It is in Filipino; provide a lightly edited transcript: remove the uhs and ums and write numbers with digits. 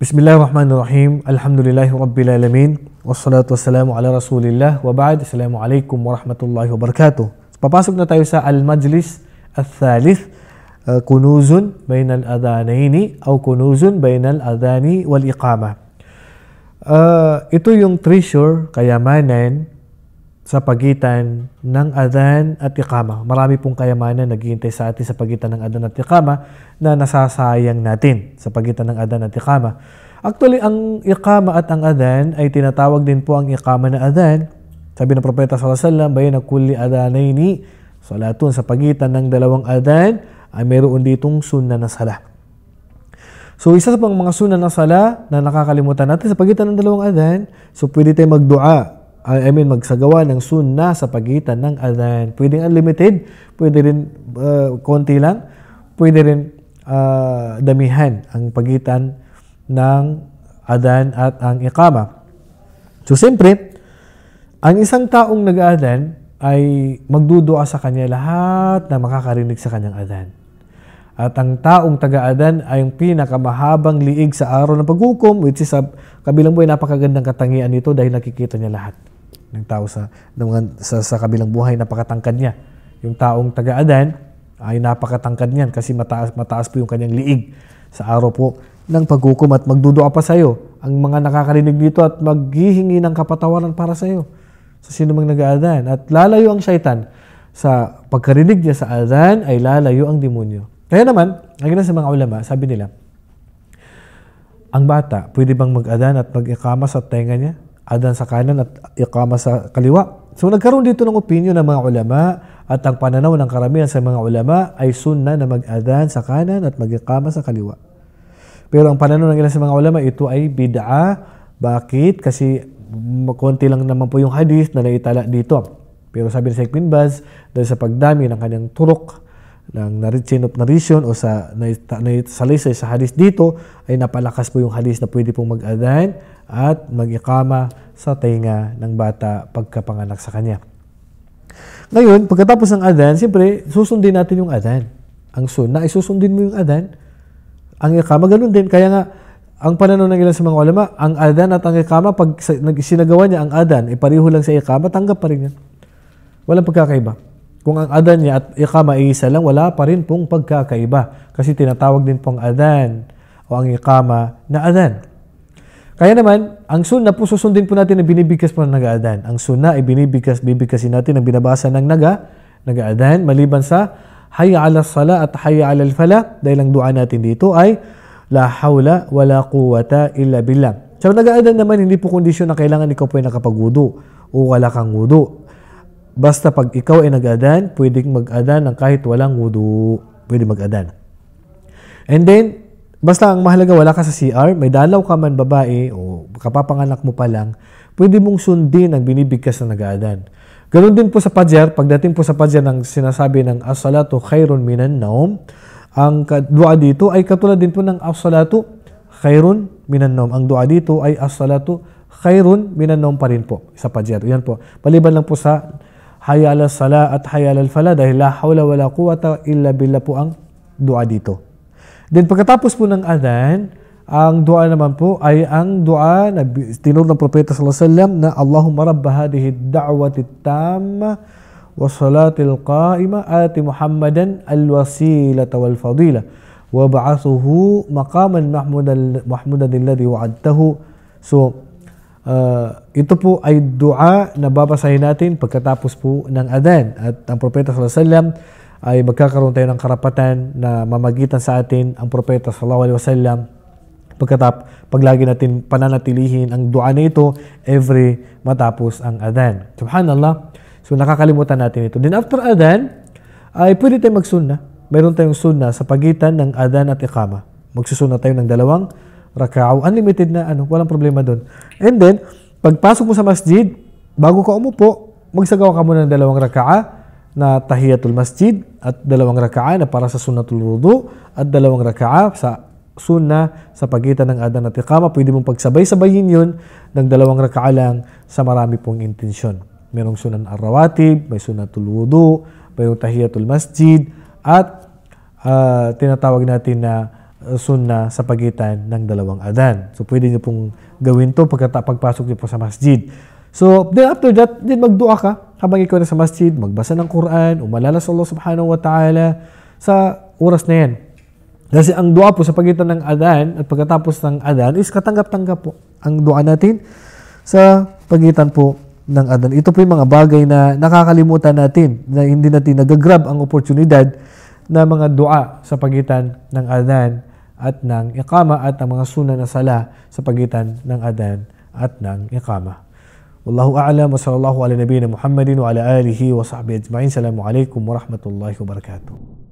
Bismillahirrahmanirrahim. Alhamdulillahi Rabbil Alamin. Wassalatu wassalamu ala Rasulillah. Wa ba'd. Assalamualaikum warahmatullahi wabarakatuh. Papasok na tayo sa Al-Majlis Al-Thalith. Kunuzun bainal adhanaini o kunuzun bainal adhani wal iqama. Ito yung treasure, kayamanan sa pagitan ng adhan at iqama. Marami pong kayamanan naghihintay sa atin sa pagitan ng adhan at iqama na nasasayang natin sa pagitan ng adhan at iqama. Actually, ang iqama at ang adhan ay tinatawag din po ang iqama na adhan. Sabi ng Propeta sallallahu alaihi wasallam, bayna kulli adhanaini salatun, sa pagitan ng dalawang adhan ay mayroon ditong sunnah na salah. So, isa sa mga sunnah na salah na nakakalimutan natin sa pagitan ng dalawang adhan, so pwede tayo magdua. Magsagawa ng sunnah sa pagitan ng adhan. Pwedeng unlimited, pwede rin konti lang, pwede rin damihan ang pagitan ng adhan at ang iqama. So, siyempre, ang isang taong nag-adhan ay magdudua sa kanya lahat na makakarinig sa kanyang adhan. At ang taong taga-adhan ay yung pinakamahabang liig sa araw ng paghukom, which is sa kabilang buhay, napakagandang katangian nito dahil nakikita niya lahat ng tao sa kabilang buhay, napakatangkad niya. Yung taong taga-adhan ay napakatangkad niyan kasi mataas po yung kanyang liig sa araw po ng paghukom at magdudua pa sa iyo ang mga nakakarinig dito at maghihingi ng kapatawaran para sa iyo sa sino mang nag-aadhan. At lalayo ang syaitan sa pagkarinig niya sa adhan, ay lalayo ang demonyo. Kaya naman, ang gina sa mga ulama, sabi nila, ang bata, pwede bang mag-adhan at mag-iqama sa tenga niya? Adhan sa kanan at iqama sa kaliwa. So nagkaroon dito ng opinion ng mga ulama at ang pananaw ng karamihan sa mga ulama ay sunnah na mag-adhan sa kanan at mag-iqama sa kaliwa. Pero ang pananaw ng ilan sa mga ulama, ito ay bid'ah. Bakit? Kasi konti lang naman po yung hadith na naitala dito. Pero sabi ni Sheikh bin Baz, dahil sa pagdami ng kanyang turok ng chain of narration o sa salaysay sa hadith dito, ay napalakas po yung hadith na pwede pong mag-adhan at mag-iqama sa tenga ng bata pagkapanganak sa kanya. Ngayon, pagkatapos ng adhan, siyempre, susundin natin yung adhan. Ang sunnah ay susundin mo yung adhan. Ang iqama, ganun din. Kaya nga, ang pananaw ng ilan sa mga ulama, ang adhan at ang iqama, pag sinagawa niya ang adhan, pareho lang sa iqama, tanggap pa rin yan. Walang pagkakaiba. Kung ang adhan niya at iqama ay isa lang, wala pa rin pong pagkakaiba. Kasi tinatawag din pong adhan o ang iqama na adhan. Kaya naman, ang sunnah po susundin po natin na binibigkas po ng nag-aadhan. Ang sunnah ay bibigkasin natin ang binabasa ng nag-aadhan maliban sa hayya ala sala at hayya ala al-fala, dahil ang dua natin dito ay la hawla wala quwwata illa billah. Sa nag-aadhan naman, hindi po kondisyon na kailangan ikaw po ay nakapag-wudu o wala kang wudu. Basta pag ikaw ay nag-aadhan, pwedeng mag-aadhan ng kahit walang wudu. Pwede mag-aadhan. And then, basta ang mahalaga, wala ka sa CR, may dalaw ka man babae o kapapanganak mo pa lang, pwede mong sundin ang binibigkas na nag-aadhan. Ganun din po sa Fajr, pagdating po sa Fajr ng sinasabi ng as-salatu khairun minan naum, ang dua dito ay katulad din po ng as-salatu khairun minan naum. Ang dua dito ay as-salatu khairun minan naum pa rin po sa Fajr. Yan po. Maliban lang po sa hayya ala sala at hayya ala al-fala, dahil la hawla wala quwwata illa billah po ang dua dito. Then pagkatapos po ng adhan, ang dua naman po ay ang dua na tinuro ng Propeta sallallahu alaihi wasallam na Allahumma rabb hadhihi ad-da'wati at-tamma wa salatil qa'ima ati Muhammadan al-wasilata wal fadila wa ba'athuhu maqaman mahmudan alladhi wa'adtahu. So ito po ay dua na babasahin natin pagkatapos po ng adhan, at ang Propeta sallallahu alaihi wasallam ay magkakaroon tayo ng karapatan na mamagitan sa atin ang Propeta sallallahu alaihi wasallam paglagi natin pananatilihin ang dua na ito every matapos ang adhan. Subhanallah. So nakakalimutan natin ito. Then after adhan, ay pwede tayong magsunnah. Mayroon tayong sunnah sa pagitan ng adhan at iqama. Magsusunnah tayo ng 2 raka'ah. Unlimited na walang problema doon. And then, pagpasok mo sa masjid, bago ka umupo, magsagawa ka muna ng 2 raka'ah na tahiyatul masjid at 2 raka'ah na para sa sunnatul wudu at 2 raka'ah sa sunnah sa pagitan ng adhan at iqama. Pwede mong pagsabay-sabayin yun ng 2 raka'ah lang sa marami pong intensyon. Mayroong sunan ar-rawatib, may sunnatul wudu, may tahiyatul masjid, at tinatawag natin na sunnah sa pagitan ng dalawang adhan. So, pwede nyo pong gawin to pagpasok nyo po sa masjid. So, then after that, din magdua ka habang ikaw na sa masjid, magbasa ng Quran, umalala sa Allah subhanahu wa ta'ala sa oras na yan. Kasi ang dua po sa pagitan ng adhan at pagkatapos ng adhan is katanggap-tanggap po ang dua natin sa pagitan po ng adhan. Ito po yung mga bagay na nakakalimutan natin, na hindi natin nagagrab ang oportunidad na mga dua sa pagitan ng adhan at ng iqama at ang mga sunnah na sala sa pagitan ng adhan at ng iqama. Wallahu a'lam wa sallallahu ala nabiyyina Muhammadin wa ala alihi wa sahbihi ajma'in. Assalamu alaikum warahmatullahi wabarakatuh.